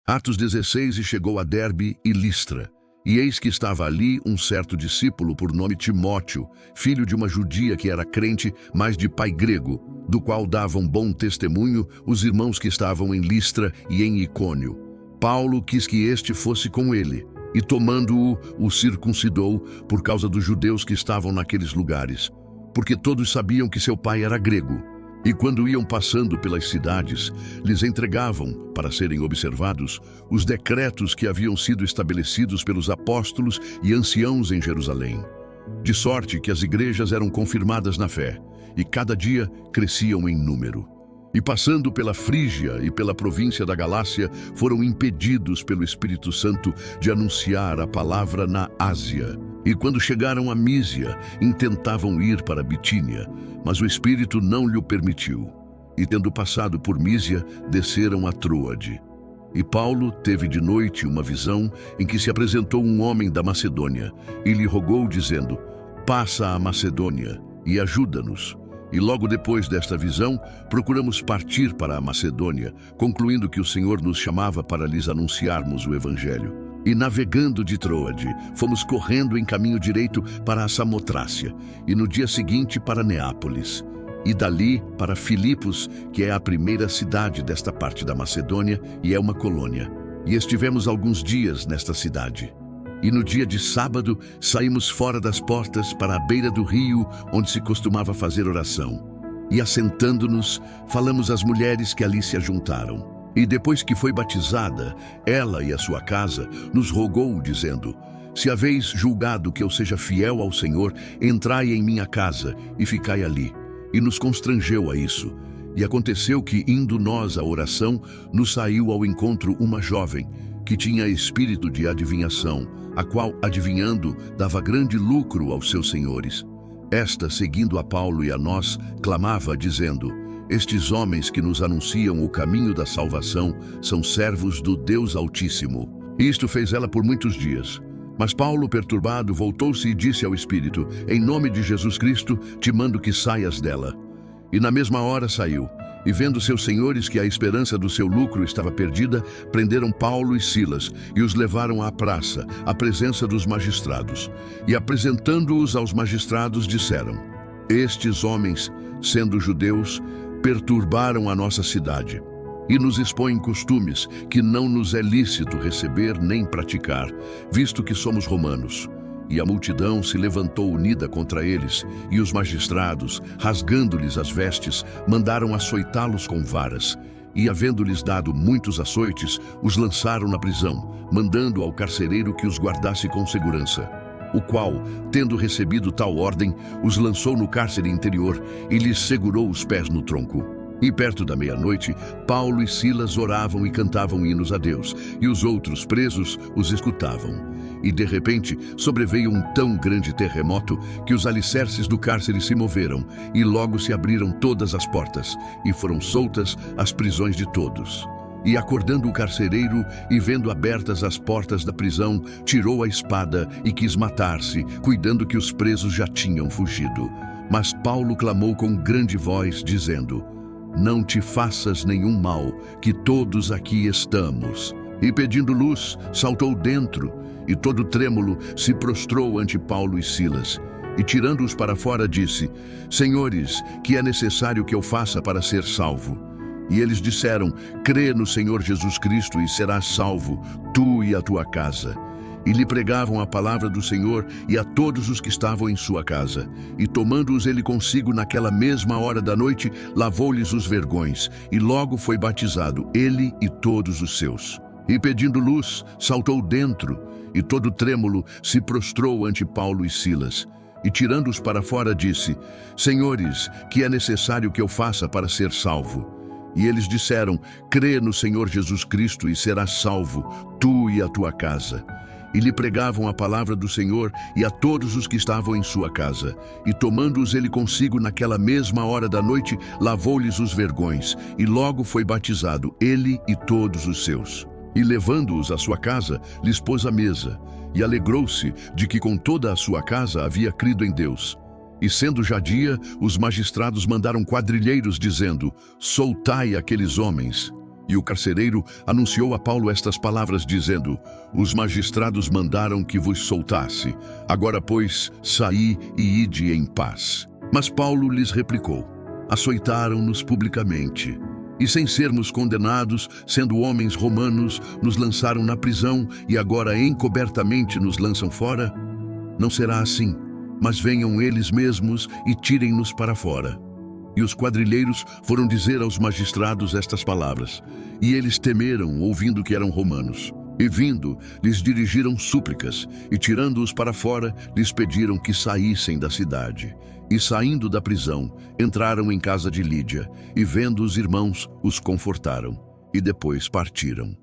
Atos 16. E chegou a Derbe e Listra. E eis que estava ali um certo discípulo por nome Timóteo, filho de uma judia que era crente, mas de pai grego, do qual davam bom testemunho os irmãos que estavam em Listra e em Icônio. Paulo quis que este fosse com ele, e tomando-o, o circuncidou por causa dos judeus que estavam naqueles lugares, porque todos sabiam que seu pai era grego. E quando iam passando pelas cidades, lhes entregavam, para serem observados, os decretos que haviam sido estabelecidos pelos apóstolos e anciãos em Jerusalém. De sorte que as igrejas eram confirmadas na fé, e cada dia cresciam em número. E passando pela Frígia e pela província da Galácia, foram impedidos pelo Espírito Santo de anunciar a palavra na Ásia. E quando chegaram a Mísia, intentavam ir para Bitínia, mas o Espírito não lhe permitiu. E tendo passado por Mísia, desceram a Troade. E Paulo teve de noite uma visão em que se apresentou um homem da Macedônia e lhe rogou, dizendo: passa a Macedônia e ajuda-nos. E logo depois desta visão, procuramos partir para a Macedônia, concluindo que o Senhor nos chamava para lhes anunciarmos o Evangelho. E navegando de Troade, fomos correndo em caminho direito para a Samotrácia, e no dia seguinte para Neápolis. E dali para Filipos, que é a primeira cidade desta parte da Macedônia e é uma colônia. E estivemos alguns dias nesta cidade. E no dia de sábado, saímos fora das portas para a beira do rio, onde se costumava fazer oração. E assentando-nos, falamos às mulheres que ali se ajuntaram. E depois que foi batizada, ela e a sua casa, nos rogou, dizendo: se haveis julgado que eu seja fiel ao Senhor, entrai em minha casa e ficai ali. E nos constrangeu a isso. E aconteceu que, indo nós à oração, nos saiu ao encontro uma jovem, que tinha espírito de adivinhação, a qual, adivinhando, dava grande lucro aos seus senhores. Esta, seguindo a Paulo e a nós, clamava, dizendo: estes homens que nos anunciam o caminho da salvação são servos do Deus Altíssimo. Isto fez ela por muitos dias. Mas Paulo, perturbado, voltou-se e disse ao Espírito: em nome de Jesus Cristo, te mando que saias dela. E na mesma hora saiu. E vendo seus senhores que a esperança do seu lucro estava perdida, prenderam Paulo e Silas e os levaram à praça, à presença dos magistrados. E apresentando-os aos magistrados, disseram: estes homens, sendo judeus, perturbaram a nossa cidade e nos expõem costumes que não nos é lícito receber nem praticar, visto que somos romanos. E a multidão se levantou unida contra eles, e os magistrados, rasgando-lhes as vestes, mandaram açoitá-los com varas. E, havendo-lhes dado muitos açoites, os lançaram na prisão, mandando ao carcereiro que os guardasse com segurança. O qual, tendo recebido tal ordem, os lançou no cárcere interior e lhes segurou os pés no tronco. E perto da meia-noite, Paulo e Silas oravam e cantavam hinos a Deus, e os outros presos os escutavam. E de repente sobreveio um tão grande terremoto que os alicerces do cárcere se moveram, e logo se abriram todas as portas, e foram soltas as prisões de todos. E acordando o carcereiro, e vendo abertas as portas da prisão, tirou a espada e quis matar-se, cuidando que os presos já tinham fugido. Mas Paulo clamou com grande voz, dizendo: não te faças nenhum mal, que todos aqui estamos. E pedindo luz, saltou dentro, e todo trêmulo se prostrou ante Paulo e Silas. E tirando-os para fora, disse: senhores, que é necessário que eu faça para ser salvo? E eles disseram: crê no Senhor Jesus Cristo e serás salvo, tu e a tua casa. E lhe pregavam a palavra do Senhor e a todos os que estavam em sua casa. E tomando-os ele consigo naquela mesma hora da noite, lavou-lhes os vergões, e logo foi batizado, ele e todos os seus. E pedindo luz, saltou dentro, e todo trêmulo se prostrou ante Paulo e Silas. E tirando-os para fora, disse: senhores, que é necessário que eu faça para ser salvo? E eles disseram: crê no Senhor Jesus Cristo e serás salvo, tu e a tua casa. E lhe pregavam a palavra do Senhor e a todos os que estavam em sua casa. E tomando-os ele consigo naquela mesma hora da noite, lavou-lhes os vergões, e logo foi batizado, ele e todos os seus. E levando-os à sua casa, lhes pôs à mesa, e alegrou-se de que com toda a sua casa havia crido em Deus. E sendo já dia, os magistrados mandaram quadrilheiros, dizendo: soltai aqueles homens. E o carcereiro anunciou a Paulo estas palavras, dizendo: Os magistrados mandaram que vos soltasse. Agora, pois, saí e ide em paz. Mas Paulo lhes replicou: Açoitaram-nos publicamente, e sem sermos condenados, sendo homens romanos, nos lançaram na prisão e agora encobertamente nos lançam fora? Não será assim, mas venham eles mesmos e tirem-nos para fora. E os quadrilheiros foram dizer aos magistrados estas palavras, e eles temeram, ouvindo que eram romanos. E vindo, lhes dirigiram súplicas, e tirando-os para fora, lhes pediram que saíssem da cidade. E saindo da prisão, entraram em casa de Lídia, e vendo os irmãos, os confortaram, e depois partiram.